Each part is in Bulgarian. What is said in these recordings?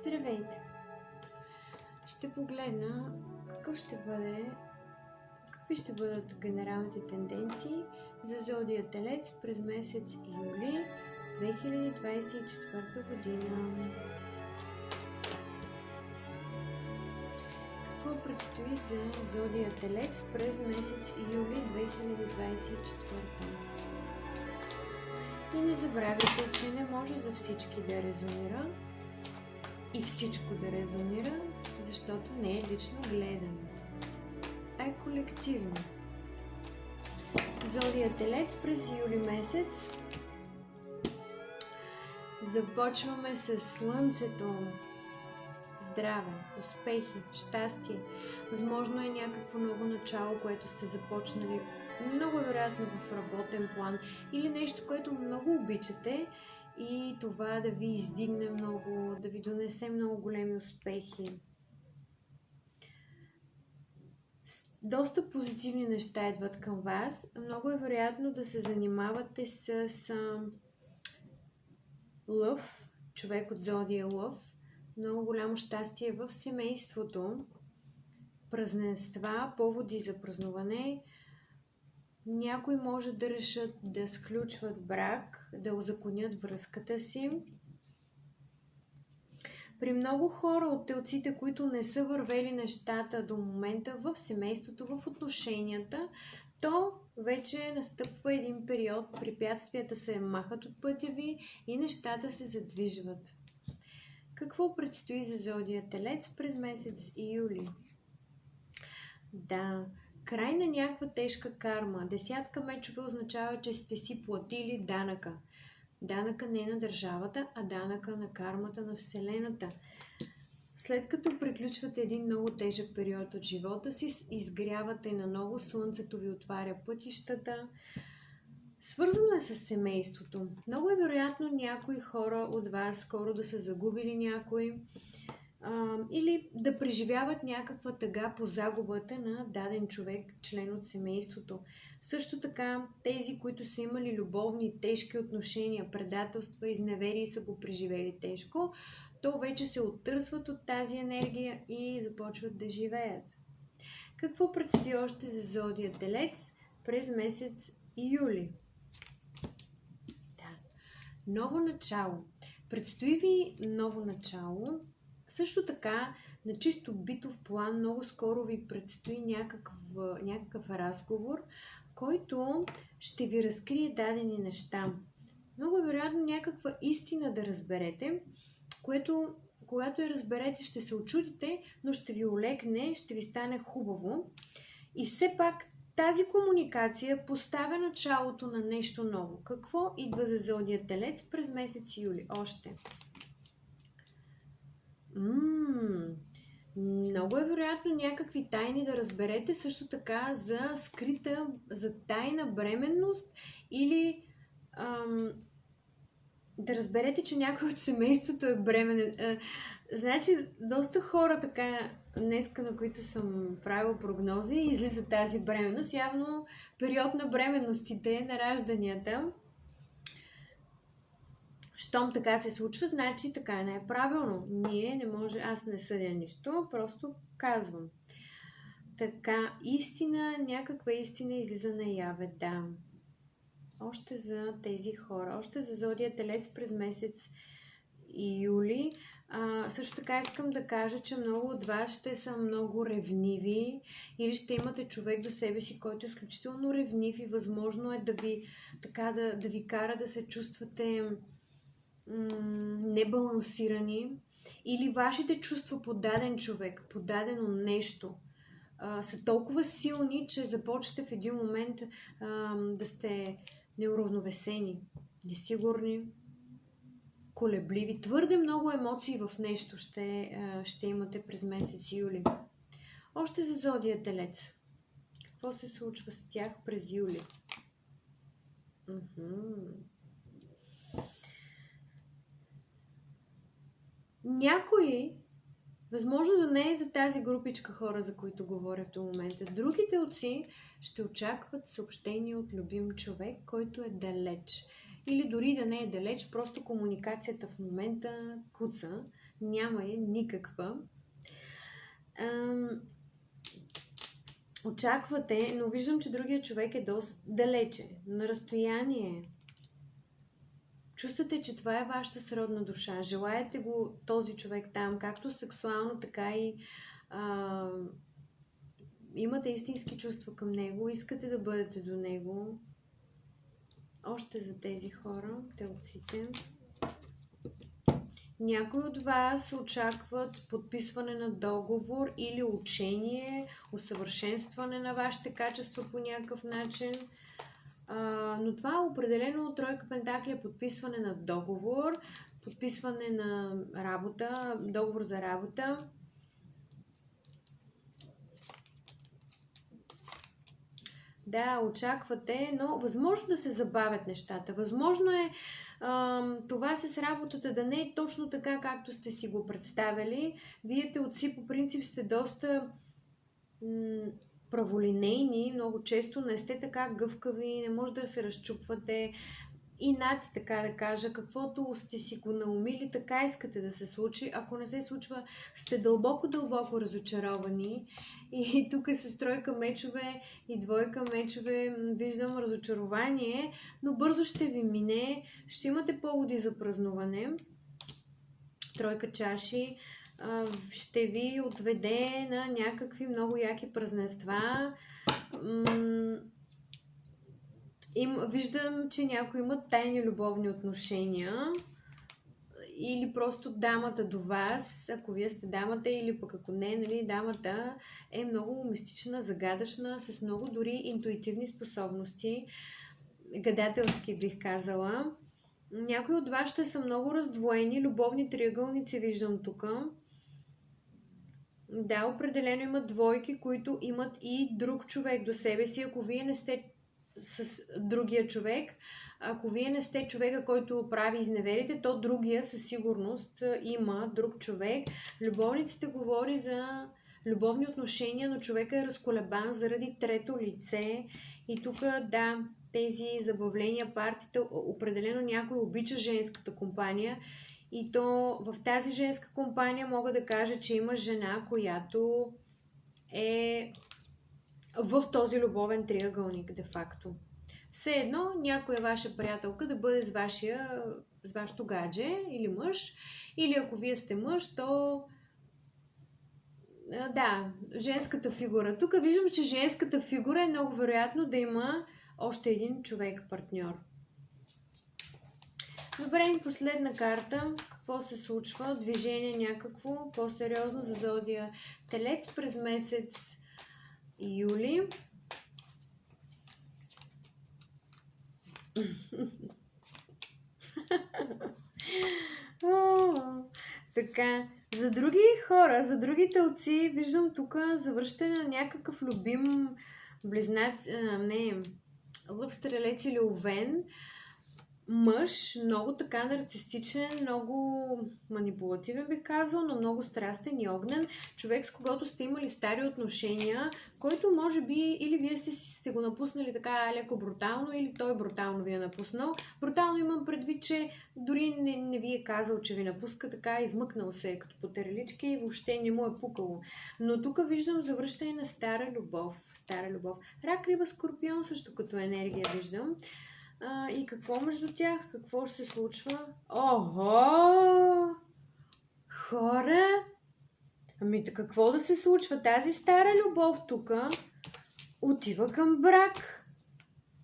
Здравейте! Ще погледна какви ще бъдат генералните тенденции за зодия Телец през месец юли 2024 година. Какво предстои за зодия Телец през месец юли 2024? И не забравяйте, че не може за всички да резонира и всичко да резонира, защото не е лично гледане, а е колективно. Зодия Телец през юли месец. Започваме с Слънцето. Здраве, успехи, щастие. Възможно е някакво ново начало, което сте започнали много вероятно в работен план или нещо, което много обичате и това да ви издигне много, да ви донесе много големи успехи. Доста позитивни неща идват към вас. Много е вероятно да се занимавате с Лъв, човек от зодия Лъв. Много голямо щастие в семейството. Празненства, поводи за празнуване. Някои може да решат да сключват брак, да узаконят връзката си. При много хора от телците, които не са вървели нещата до момента в семейството, в отношенията, то вече настъпва един период, препятствията се махат от пътя ви и нещата се задвижват. Какво предстои за зодия Телец през месец юли? Да, край на някаква тежка карма. Десятка мечове означава, че сте си платили данъка. Данъка не на държавата, а данъка на кармата на Вселената. След като приключвате един много тежък период от живота си, изгрявате наново, Слънцето ви отваря пътищата. Свързано е с семейството. Много е вероятно някои хора от вас скоро да са загубили някой или да преживяват някаква тъга по загубата на даден човек, член от семейството. Също така, тези, които са имали любовни, тежки отношения, предателства, изневерие и са го преживели тежко, то вече се оттърсват от тази енергия и започват да живеят. Какво предстои още за зодия Телец през месец юли? Ново начало. Предстои ви ново начало. Също така, на чисто битов план, много скоро ви предстои някакъв разговор, който ще ви разкрие дадени неща. Много е вероятно някаква истина да разберете, което, когато я разберете, ще се очудите, но ще ви олекне, ще ви стане хубаво. И все пак тази комуникация поставя началото на нещо ново. Какво идва за зодия Телец през месец юли? Още. Много е вероятно някакви тайни да разберете, също така за тайна бременност или да разберете, че някой от семейството е бременен. Значи, доста хора така, днеска, на които съм правила прогнози, излиза тази бременност. Явно период на бременностите, на ражданията. Щом така се случва, значи така не е правилно. Аз не съдя нищо, просто казвам. Така, някаква истина излиза наяве, да. Още за тези хора, още за зодия Телец през месец юли. Също така искам да кажа, че много от вас ще са много ревниви или ще имате човек до себе си, който е изключително ревнив и възможно е да ви кара да се чувствате небалансирани или вашите чувства по даден човек, по дадено нещо са толкова силни, че започвате в един момент да сте неуравновесени, несигурни, колебливи. Твърде много емоции в нещо ще имате през месец юли. Още за зодия Телец. Какво се случва с тях през юли? Някои, възможно да не е за тази групичка хора, за които говоря в момента, другите телци ще очакват съобщение от любим човек, който е далеч. Или дори да не е далеч, просто комуникацията в момента куца. Няма я никаква. Очаквате, но виждам, че другия човек е доста далече, на разстояние. Чувствате, че това е вашата сродна душа. Желаете го този човек там, както сексуално, така и имате истински чувства към него, искате да бъдете до него. Още за тези хора, телците. Някои от вас очакват подписване на договор или учение, усъвършенстване на вашите качества по някакъв начин. Но това е определено тройка пентакли е подписване на договор, подписване на работа, договор за работа. Да, очаквате, но възможно да се забавят нещата. Възможно е това с работата да не е точно така, както сте си го представили. Вие телци по принцип сте доста праволинейни, много често не сте така гъвкави, не може да се разчупвате. Инати, така да кажа, каквото сте си го наумили, така искате да се случи. Ако не се случва, сте дълбоко разочаровани. И тук с тройка мечове и двойка мечове виждам разочарование, но бързо ще ви мине, ще имате поводи за празнуване. Тройка чаши ще ви отведе на някакви много яки празненства. Виждам, че някои имат тайни любовни отношения или просто дамата до вас, ако вие сте дамата, или пък ако не, нали, дамата е много мистична, загадъчна, с много дори интуитивни способности, гадателски бих казала. Някои от вас ще са много раздвоени, любовни триъгълници виждам тук. Да, определено имат двойки, които имат и друг човек до себе си, ако вие не сте с другия човек. Ако вие не сте човека, който прави изневерите, то другия със сигурност има друг човек. Любовниците говори за любовни отношения, но човека е разколебан заради трето лице. И тук, да, тези забавления, партията, определено някой обича женската компания. И то в тази женска компания мога да кажа, че има жена, която е в този любовен триъгълник, де-факто. Все едно някоя ваша приятелка да бъде с вашето гадже или мъж, или ако вие сте мъж, то да, женската фигура. Тук виждам, че женската фигура е много вероятно да има още един човек, партньор. Добре, последна карта. Какво се случва? Движение някакво по-сериозно за зодия Телец през месец юли. Така, за други хора, за други телци, виждам тук завръщане на някакъв любим близнац, лъв, стрелец или овен. Мъж, много така нарцистичен, много манипулативен бих казал, но много страстен и огнен. Човек, с когото сте имали стари отношения, който може би или вие сте го напуснали така леко брутално, или той брутално ви е напуснал. Брутално имам предвид, че дори не ви е казал, че ви напуска, така измъкнал се като по терлички и въобще не му е пукало. Но тук виждам завръщане на стара любов. Стара любов. Рак, риба, скорпион също като енергия виждам. И какво между тях? Какво ще се случва? Охо! Хора! Ами какво да се случва? Тази стара любов тук отива към брак.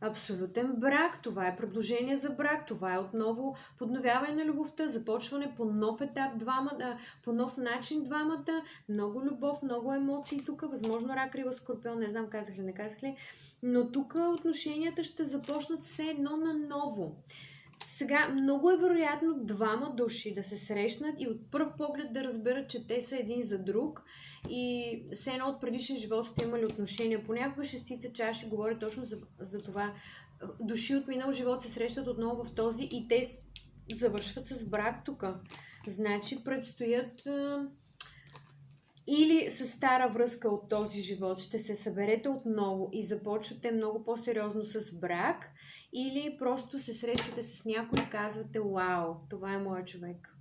Абсолютен брак. Това е предложение за брак. Това е отново подновяване на любовта, започване по нов етап по нов начин двамата. Много любов, много емоции тук. Възможно рак, риба, скорпион. Не знам казах ли, не казах ли. Но тук отношенията ще започнат все едно на ново. Сега, много е вероятно двама души да се срещнат и от пръв поглед да разберат, че те са един за друг и все едно от предишен живот сте имали отношения. Понякога шестица чаши говори точно за това. Души от минал живот се срещат отново в този и те завършват с брак тук. Значи предстоят или с стара връзка от този живот ще се съберете отново и започвате много по-сериозно с брак, или просто се срещате с някой и казвате: вау, това е моят човек.